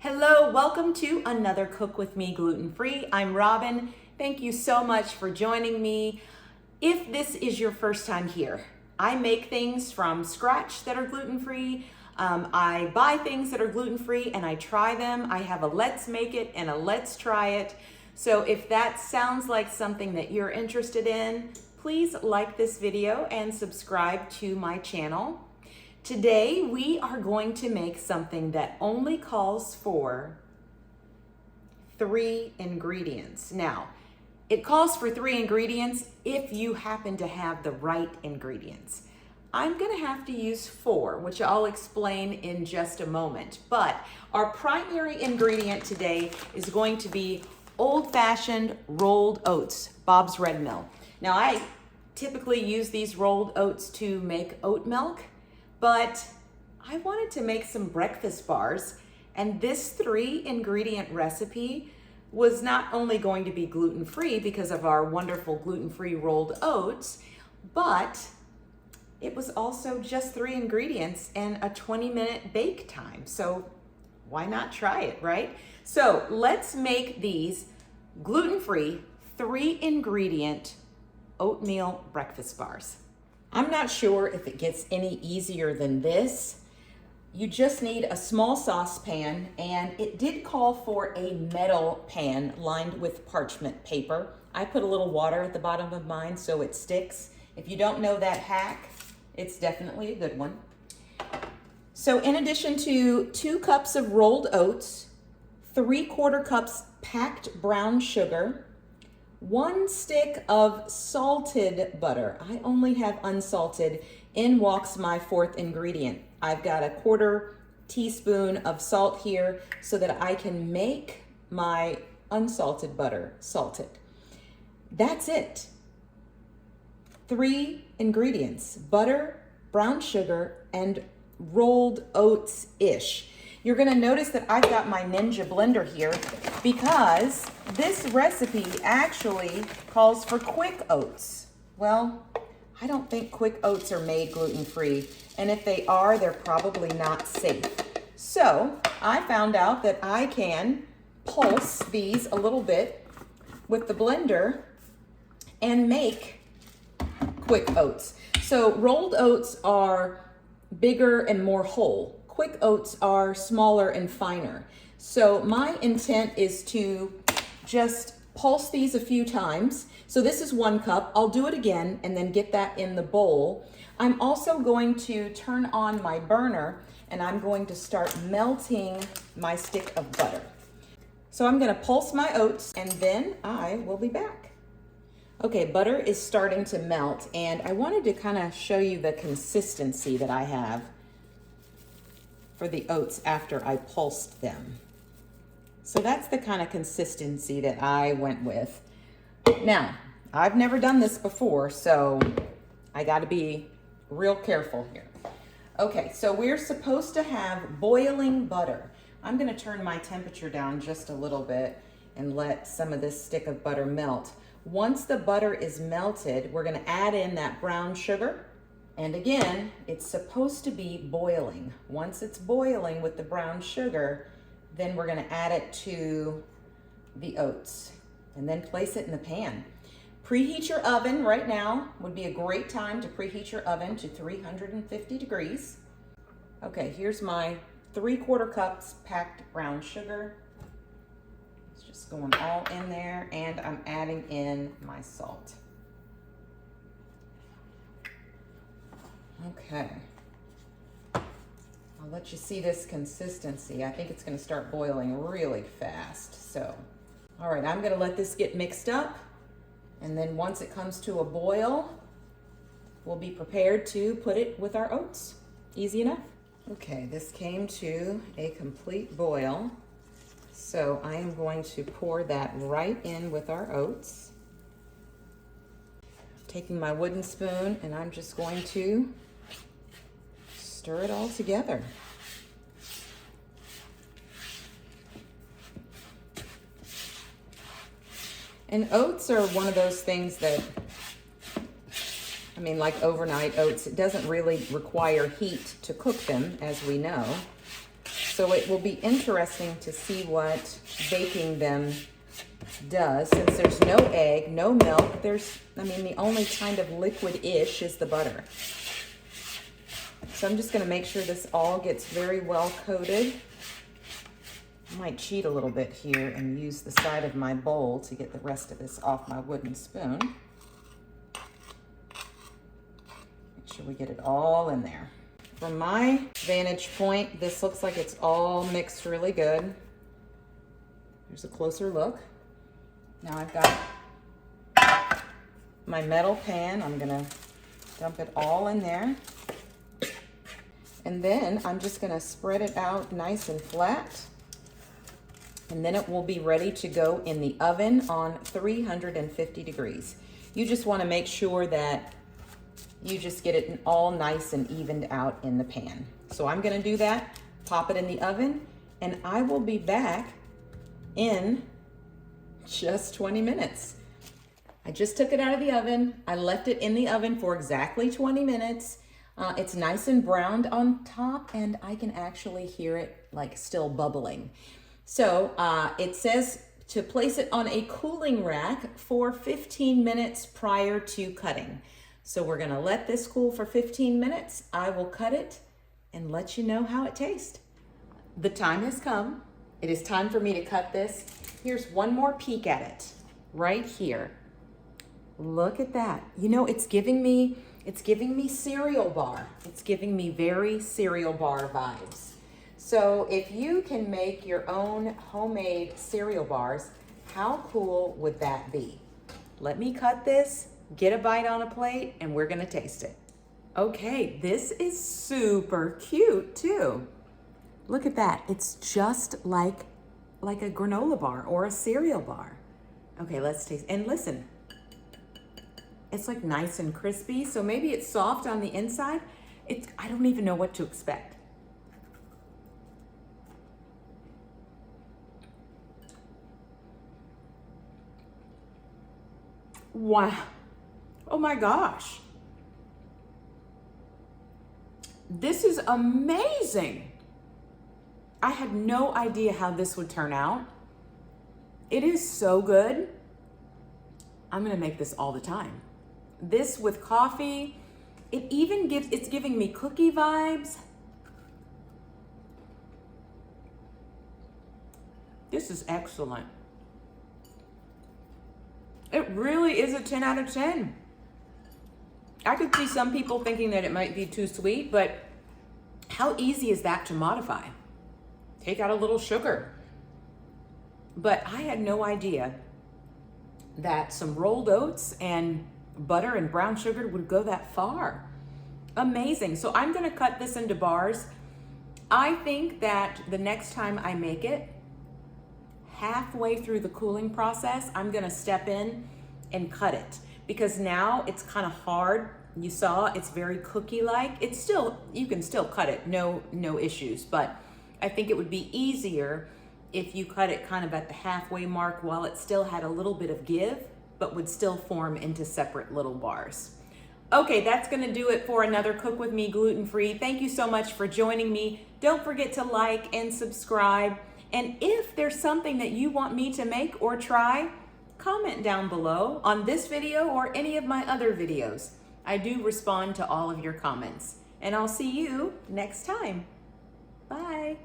Hello, welcome to another Cook With Me Gluten-Free. I'm Robin. Thank you so much for joining me. If this is your first time here, I make things from scratch that are gluten-free. I buy things that are gluten-free and I try them. I have a let's make it and a let's try it. So if that sounds like something that you're interested in, please like this video and subscribe to my channel. Today, we are going to make something that only calls for 3 ingredients. Now, it calls for 3 ingredients if you happen to have the right ingredients. I'm gonna have to use 4, which I'll explain in just a moment. But our primary ingredient today is going to be old-fashioned rolled oats, Bob's Red Mill. Now, I typically use these rolled oats to make oat milk, but I wanted to make some breakfast bars, and this 3 ingredient recipe was not only going to be gluten-free because of our wonderful gluten-free rolled oats, but it was also just 3 ingredients and a 20-minute bake time. So why not try it, right? So let's make these gluten-free 3 ingredient oatmeal breakfast bars. I'm not sure if it gets any easier than this. You just need a small saucepan, and it did call for a metal pan lined with parchment paper. I put a little water at the bottom of mine so it sticks. If you don't know that hack, it's definitely a good one. So in addition to 2 cups of rolled oats, 3/4 cups packed brown sugar, 1 stick of salted butter. I only have unsalted. In walks my 4th ingredient. I've got a 1/4 teaspoon of salt here so that I can make my unsalted butter salted. That's it. 3 ingredients: butter, brown sugar, and rolled oats-ish. You're gonna notice that I've got my Ninja blender here because this recipe actually calls for quick oats. Well, I don't think quick oats are made gluten-free, and if they are, they're probably not safe. So I found out that I can pulse these a little bit with the blender and make quick oats. So rolled oats are bigger and more whole. Quick oats are smaller and finer. So my intent is to just pulse these a few times. So this is 1 cup. I'll do it again and then get that in the bowl. I'm also going to turn on my burner and I'm going to start melting my stick of butter. So I'm gonna pulse my oats and then I will be back. Okay, butter is starting to melt, and I wanted to kind of show you the consistency that I have for the oats after I pulsed them. So that's the kind of consistency that I went with. Now, I've never done this before, so I gotta be real careful here. Okay, so we're supposed to have boiling butter. I'm gonna turn my temperature down just a little bit and let some of this stick of butter melt. Once the butter is melted, we're gonna add in that brown sugar. And again, it's supposed to be boiling. Once it's boiling with the brown sugar, then we're gonna add it to the oats and then place it in the pan. Preheat your oven right now. Would be a great time to preheat your oven to 350 degrees. Okay, here's my 3/4 cups packed brown sugar. It's just going all in there, and I'm adding in my salt. Okay, I'll let you see this consistency. I think it's gonna start boiling really fast. So, all right, I'm gonna let this get mixed up, and then once it comes to a boil, we'll be prepared to put it with our oats. Easy enough. Okay, this came to a complete boil. So I am going to pour that right in with our oats. Taking my wooden spoon, and I'm just going to stir it all together. And oats are one of those things that, I mean, like overnight oats, it doesn't really require heat to cook them, as we know. So So it will be interesting to see what baking them does. Since there's no egg, no milk, the only kind of liquid-ish is the butter. So I'm just gonna make sure this all gets very well coated. I might cheat a little bit here and use the side of my bowl to get the rest of this off my wooden spoon. Make sure we get it all in there. From my vantage point, this looks like it's all mixed really good. Here's a closer look. Now I've got my metal pan. I'm gonna dump it all in there. And then I'm just gonna spread it out nice and flat. And then it will be ready to go in the oven on 350 degrees. You just wanna make sure that you just get it all nice and evened out in the pan. So I'm gonna do that, pop it in the oven, and I will be back in just 20 minutes. I just took it out of the oven. I left it in the oven for exactly 20 minutes. It's nice and browned on top, and I can actually hear it like still bubbling. So it says to place it on a cooling rack for 15 minutes prior to cutting. So we're gonna let this cool for 15 minutes. I will cut it and let you know how it tastes. The time has come. It is time for me to cut this. Here's one more peek at it, right here. Look at that. You know, it's giving me cereal bar. It's giving me very cereal bar vibes. So if you can make your own homemade cereal bars, how cool would that be? Let me cut this, get a bite on a plate, and we're gonna taste it. Okay, this is super cute too. Look at that. It's just like a granola bar or a cereal bar. Okay, let's taste. And listen, it's like nice and crispy. So maybe it's soft on the inside. I don't even know what to expect. Wow. Oh my gosh. This is amazing. I had no idea how this would turn out. It is so good. I'm gonna make this all the time. This with coffee, it's giving me cookie vibes. This is excellent. It really is a 10 out of 10. I could see some people thinking that it might be too sweet, but how easy is that to modify? Take out a little sugar. But I had no idea that some rolled oats and butter and brown sugar would go that far. Amazing. So I'm gonna cut this into bars. I think that the next time I make it, halfway through the cooling process, I'm gonna step in and cut it, because now it's kind of hard. You saw it's very cookie-like. You can still cut it, no issues, but I think it would be easier if you cut it kind of at the halfway mark while it still had a little bit of give, but would still form into separate little bars. Okay, that's gonna do it for another Cook With Me gluten-free. Thank you so much for joining me. Don't forget to like and subscribe. And if there's something that you want me to make or try, comment down below on this video or any of my other videos. I do respond to all of your comments. And I'll see you next time. Bye.